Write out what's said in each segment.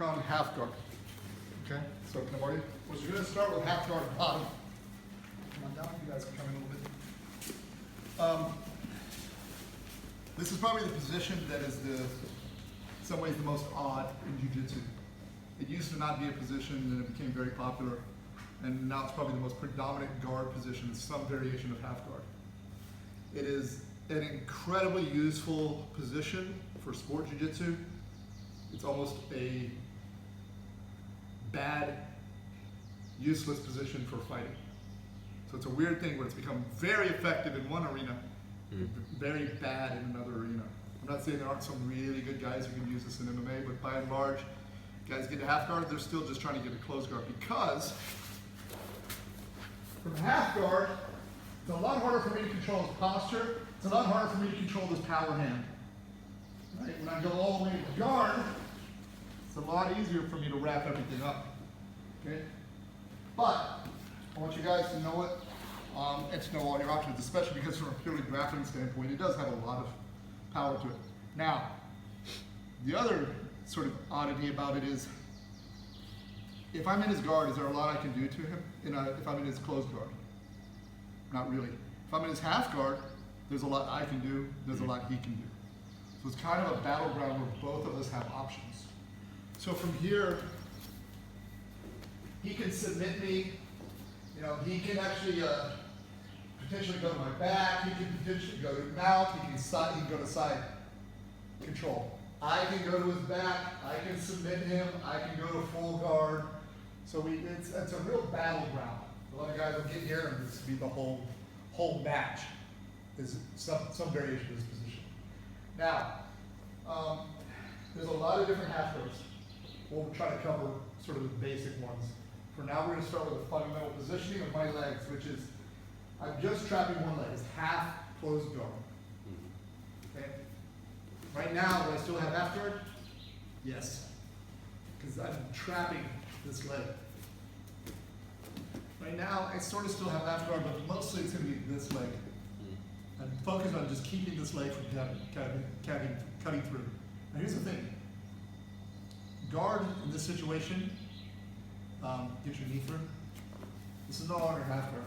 on half guard. Okay, so can I borrow you? We're going to start with half guard bottom. Come on down, you guys can come in a little bit. This is probably the position that is in some ways the most odd in jiu-jitsu. It used to not be a position, and it became very popular, and now it's probably the most predominant guard position in some variation of half guard. It is an incredibly useful position for sport jiu-jitsu. It's almost a bad, useless position for fighting. So it's a weird thing where it's become very effective in one arena, very bad in another arena. I'm not saying there aren't some really good guys who can use this in MMA, but by and large, guys get to half guard, they're still just trying to get a close guard, because from half guard, it's a lot harder for me to control his posture. It's a lot harder for me to control this power hand. Right? When I go all the way to guard, it's a lot easier for me to wrap everything up. Okay? But I want you guys to know it and to know all your options, especially because from a purely grappling standpoint, it does have a lot of power to it. Now, the other sort of oddity about it is, if I'm in his guard, is there a lot I can do to him if I'm in his closed guard? Not really. If I'm in his half guard, there's a lot I can do, there's a lot he can do. So it's kind of a battleground where both of us have options. So from here, he can submit me, he can actually potentially go to my back, he can potentially go to mouth, he can go to side control. I can go to his back, I can submit him, I can go to full guard. So it's a real battleground. A lot of guys will get here and this will be the whole match. There's some variation of this position. Now, there's a lot of different half guards. We'll try to cover sort of the basic ones. For now, we're going to start with the fundamental positioning of my legs, which is, I'm just trapping one leg. It's half closed guard. Okay? Right now, do I still have half guard? Yes. Because I'm trapping this leg. Right now, I sort of still have half guard, but mostly it's going to be this leg. I'm focused on just keeping this leg from cutting through. Now here's the thing. Guard in this situation, get your knee through. This is no longer half guard.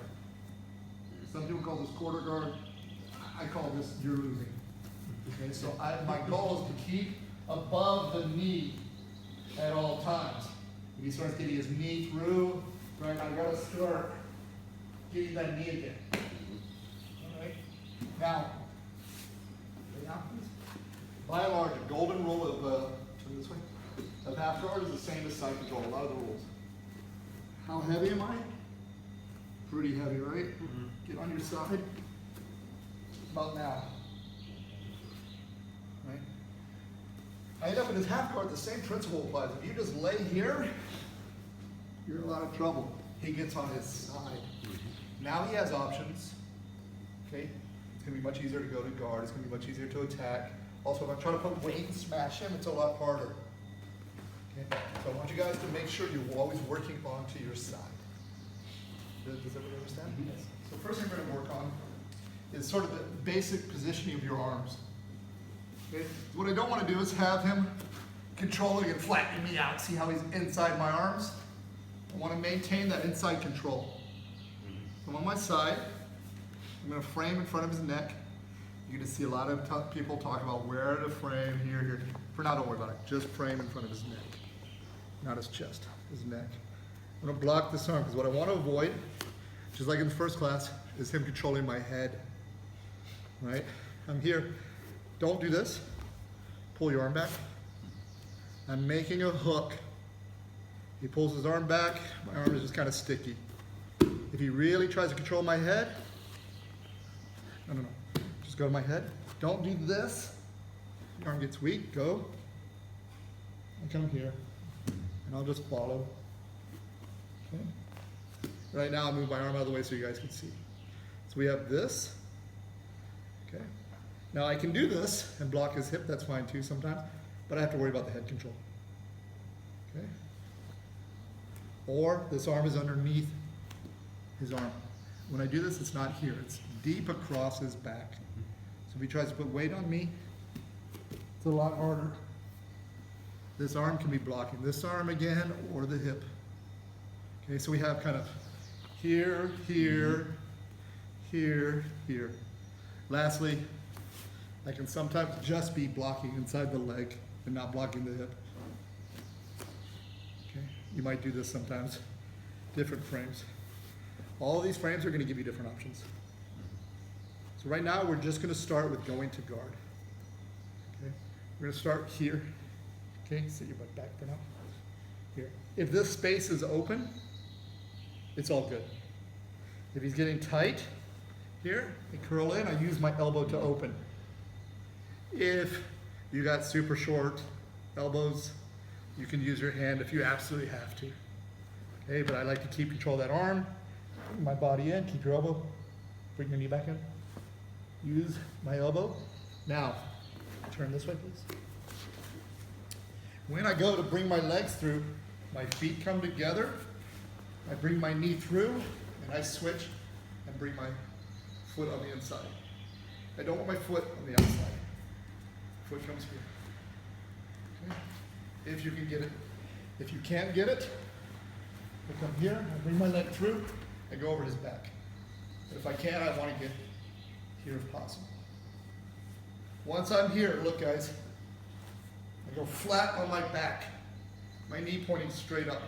Some people call this quarter guard. I call this you're losing. Okay, so my goal is to keep above the knee at all times. If he starts getting his knee through, right, I gotta start getting that knee again. All right. Now, by and large, a golden rule of turn this way, of half guard is the same as side control. A lot of the rules. How heavy am I? Pretty heavy, right? Get on your side. About now. Right? I end up in his half guard. The same principle applies. If you just lay here, you're in a lot of trouble. He gets on his side. Now he has options. Okay? It's going to be much easier to go to guard. It's going to be much easier to attack. Also, if I'm trying to put weight and smash him, it's a lot harder. Okay? So I want you guys to make sure you're always working onto your side. Does everybody understand? Yes. So first thing we're going to work on is sort of the basic positioning of your arms. Okay? So what I don't want to do is have him controlling and flattening me out. See how he's inside my arms? I want to maintain that inside control. So I'm on my side. I'm going to frame in front of his neck. You're going to see a lot of people talk about where to frame, here. For now, don't worry about it. Just frame in front of his neck. Not his chest, his neck. I'm going to block this arm because what I want to avoid, just like in the first class, is him controlling my head. Right? I'm here. Don't do this. Pull your arm back. I'm making a hook. He pulls his arm back. My arm is just kind of sticky. If he really tries to control my head, no. Just go to my head. Don't do this. Your arm gets weak. Go. And come here. And I'll just follow. Okay. Right now, I'll move my arm out of the way so you guys can see. So we have this. Okay. Now I can do this and block his hip. That's fine too sometimes. But I have to worry about the head control. Okay. Or this arm is underneath his arm. When I do this, it's not here. It's deep across his back. So if he tries to put weight on me, it's a lot harder. This arm can be blocking this arm again or the hip. Okay, so we have kind of here, here, here, here. Lastly, I can sometimes just be blocking inside the leg and not blocking the hip. Okay, you might do this sometimes. Different frames. All of these frames are going to give you different options. So right now we're just going to start with going to guard. Okay, we're going to start here. Okay, sit your butt back for now. Here. If this space is open, it's all good. If he's getting tight here, I curl in, I use my elbow to open. If you got super short elbows, you can use your hand if you absolutely have to. Okay, but I like to keep control of that arm, bring my body in, keep your elbow, bring your knee back in. Use my elbow. Now, turn this way, please. When I go to bring my legs through, my feet come together, I bring my knee through, and I switch and bring my foot on the inside. I don't want my foot on the outside. Foot comes here. Okay? If you can get it. If you can't get it, I come here, I bring my leg through, I go over his back. But if I can, I want to get here if possible. Once I'm here, look guys, I go flat on my back, my knee pointing straight up.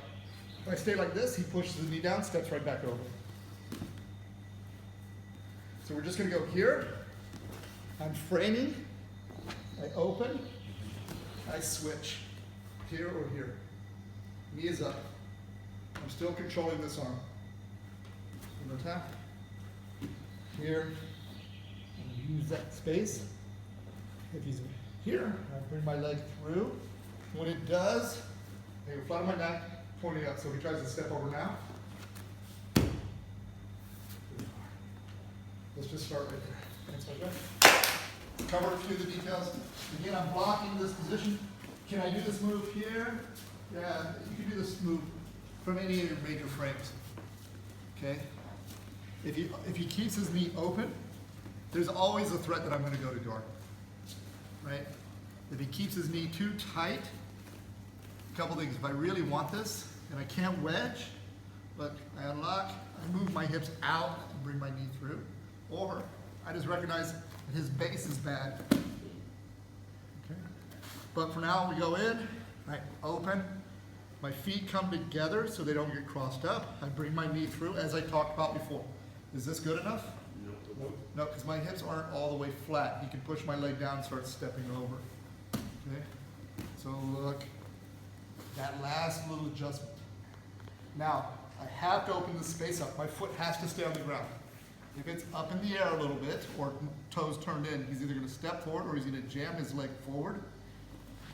If I stay like this, he pushes the knee down, steps right back over. So we're just going to go here. I'm framing. I open. I switch. Here or here. Knee is up. I'm still controlling this arm. One more time. Here. And use that space. If he's here, I bring my leg through. When it does, I go flat on my neck, pointing up. So if he tries to step over now, let's just start right there. Thanks, my friend. Cover a few of the details. Again, I'm blocking this position. Can I do this move here? Yeah, you can do this move from any of your major frames. Okay? If he keeps his knee open, there's always a threat that I'm going to go to guard. Right? If he keeps his knee too tight, a couple things. If I really want this and I can't wedge, look, I unlock, I move my hips out and bring my knee through. Or I just recognize that his base is bad. Okay. But for now, we go in, I open, my feet come together so they don't get crossed up. I bring my knee through as I talked about before. Is this good enough? No, because my hips aren't all the way flat. He can push my leg down and start stepping over. Okay? So look, that last little adjustment. Now, I have to open this space up. My foot has to stay on the ground. If it's up in the air a little bit or toes turned in, he's either going to step forward or he's going to jam his leg forward,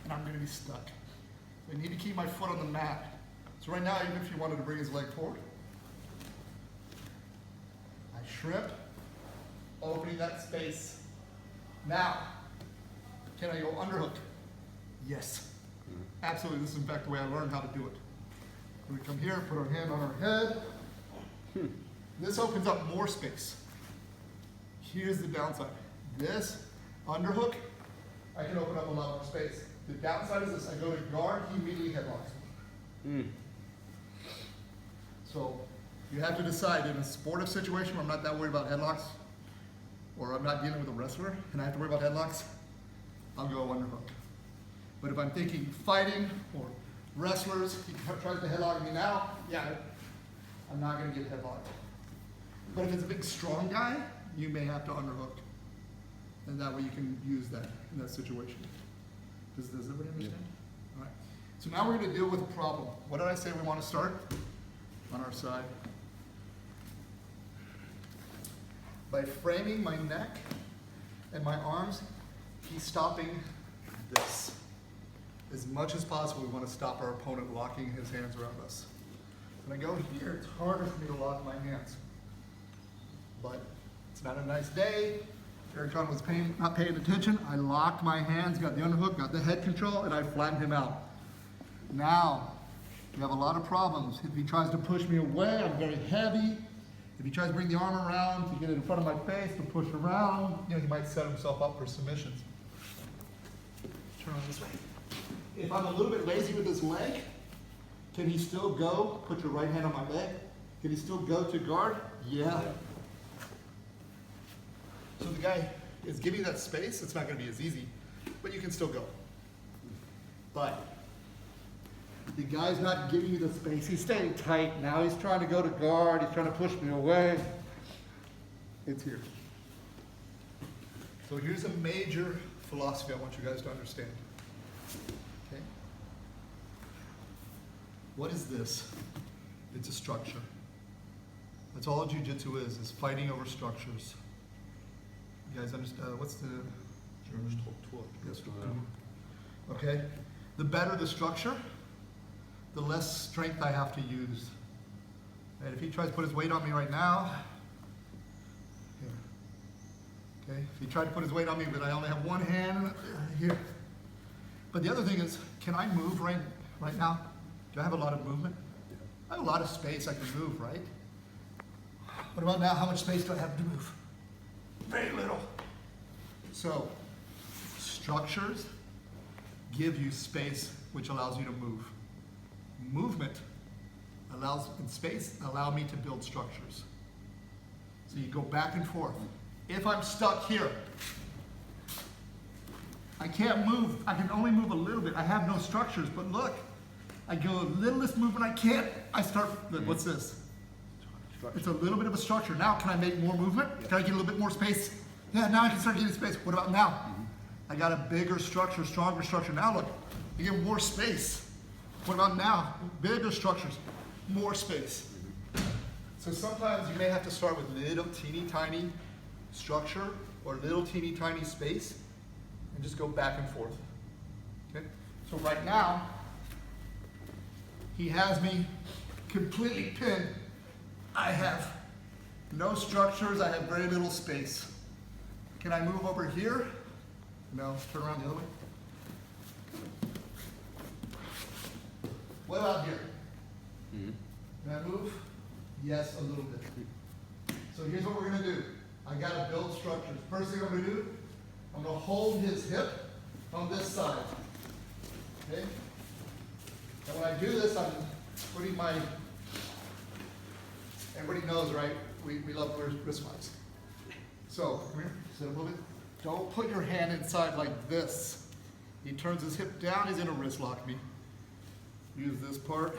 and I'm going to be stuck. So I need to keep my foot on the mat. So right now, even if you wanted to bring his leg forward, I shrimp, opening that space. Now, can I go underhook? Yes. Absolutely. This is in fact the way I learned how to do it. We come here, put our hand on our head. This opens up more space. Here's the downside. This underhook, I can open up a lot more space. The downside is this. I go to guard, he immediately headlocks me. So you have to decide in a sportive situation where I'm not that worried about headlocks, or I'm not dealing with a wrestler and I have to worry about headlocks, I'll go underhook. But if I'm thinking fighting or wrestlers, he tries to headlock me now, yeah, I'm not going to get headlocked. But if it's a big strong guy, you may have to underhook. And that way you can use that in that situation. Does everybody understand? Yeah. All right. So now we're going to deal with a problem. What did I say we want to start? On our side. By framing my neck and my arms, he's stopping this. As much as possible, we want to stop our opponent locking his hands around us. When I go here, it's harder for me to lock my hands. But it's not a nice day. Eric John was not paying attention. I locked my hands, got the underhook, got the head control, and I flattened him out. Now, we have a lot of problems. If he tries to push me away, I'm very heavy. If he tries to bring the arm around to get it in front of my face, to push around, he might set himself up for submissions. Turn on this way. if I'm a little bit lazy with his leg, can he still go? Put your right hand on my leg. Can he still go to guard? Yeah. So the guy is giving you that space. It's not going to be as easy, but you can still go. But the guy's not giving you the space. He's staying tight. Now he's trying to go to guard. He's trying to push me away. It's here. So here's a major philosophy I want you guys to understand. Okay? What is this? It's a structure. That's all jiu-jitsu is fighting over structures. You guys understand? What's the German? Yes, okay? The better the structure, the less strength I have to use. And if he tries to put his weight on me right now, here. Okay? If he tried to put his weight on me, but I only have one hand here. But the other thing is, can I move right now? Do I have a lot of movement? I have a lot of space I can move, right? What about now? How much space do I have to move? Very little. So, structures give you space, which allows you to move. Movement allows, in space, allow me to build structures. So you go back and forth. If I'm stuck here, I can't move. I can only move a little bit. I have no structures, but look, I go a littlest movement I can't. I start, look, what's this? It's a little bit of a structure. Now, can I make more movement? Can I get a little bit more space? Yeah, now I can start getting space. What about now? I got a bigger structure, stronger structure. Now look, you get more space. What about now? Bigger structures, more space. So sometimes you may have to start with little teeny tiny structure or little teeny tiny space and just go back and forth. Okay? So right now, he has me completely pinned. I have no structures, I have very little space. Can I move over here? No, turn around the other way. What about here? Can I move? Yes, a little bit. So here's what we're gonna do. I gotta build structures. First thing I'm gonna do, I'm gonna hold his hip on this side. Okay? And when I do this, I'm putting my, everybody knows, right? We love wrist locks. So, come here, sit up a little bit. Don't put your hand inside like this. He turns his hip down, he's gonna wrist lock me. Use this part.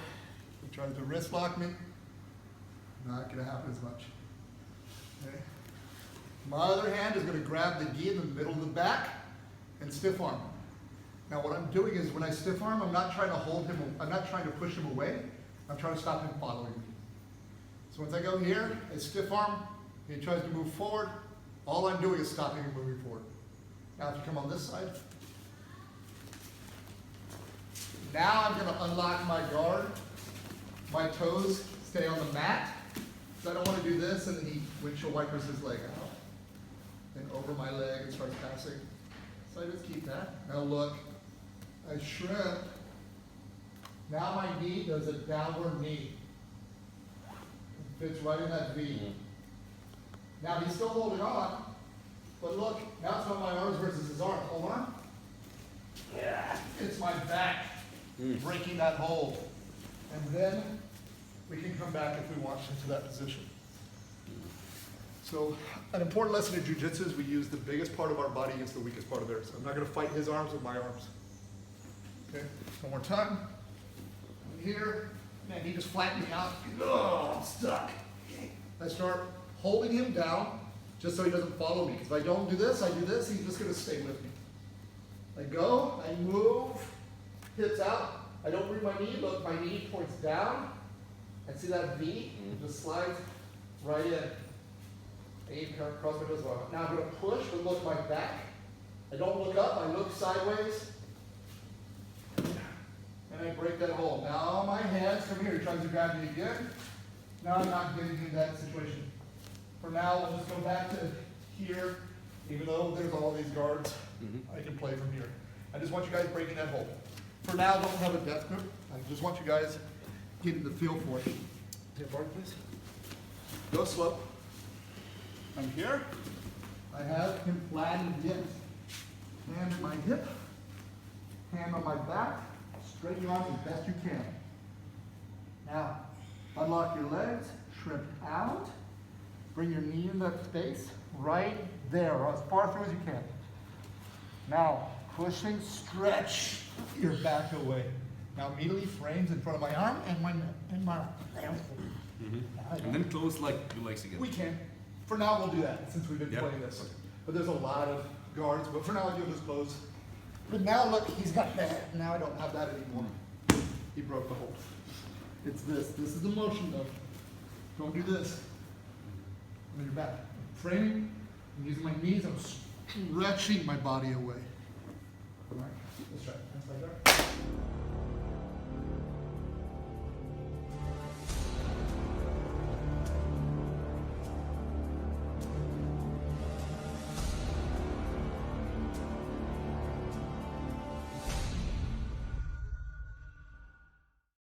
He tries to wrist lock me. Not gonna happen as much. Okay. My other hand is gonna grab the gi in the middle of the back and stiff arm. Now what I'm doing is when I stiff arm, I'm not trying to hold him, I'm not trying to push him away. I'm trying to stop him following me. So once I go here, I stiff arm, he tries to move forward. All I'm doing is stopping him moving forward. Now if you come on this side, now I'm gonna unlock my guard. My toes stay on the mat. So I don't want to do this and then he windshield wipers his leg out. And over my leg and starts passing. So I just keep that. Now look, I shrimp. Now my knee does a downward knee. It fits right in that V. Now he's still holding on, but look, now it's not my arms versus his arms. Hold on. Yeah, it's my back breaking that hold. And then we can come back if we want into that position. So an important lesson in jiu-jitsu is we use the biggest part of our body against the weakest part of theirs. I'm not going to fight his arms with my arms. Okay, one more time. Here, man, he just flattened me out. Oh, I'm stuck. I start holding him down just so he doesn't follow me. Because if I don't do this, I do this, he's just going to stay with me. I go, I move, hips out. I don't bring my knee. Look, my knee points down. And see that V? It just slides right in. And you can cross my toes as well. Now I'm going to push, but look, my back. I don't look up, I look sideways. And I break that hold. Now my hands come here. He tries to grab me again. Now I'm not getting in that situation. For now, we'll just go back to here. Even though there's all these guards, I can play from here. I just want you guys breaking that hold. For now, don't have a death grip. I just want you guys getting the feel for it. Hip bar, please. Go slow. I'm here. I have him flattened again. Hand at my hip. hand on my back, straighten your arms as best you can. Now, unlock your legs, shrimp out, bring your knee in that space, right there, or as far through as you can. Now, pushing, stretch your back away. Now immediately frames in front of my arm and my And then close like your legs again. We can. For now we'll do that since we've been playing this. Okay. But there's a lot of guards, but for now I'll do just close. But now look, he's got that. Now I don't have that anymore. He broke the hold. It's this. This is the motion though. Don't do this. On your back. Framing. I'm using my knees. I'm stretching my body away. All right. Let's try it. That's like that.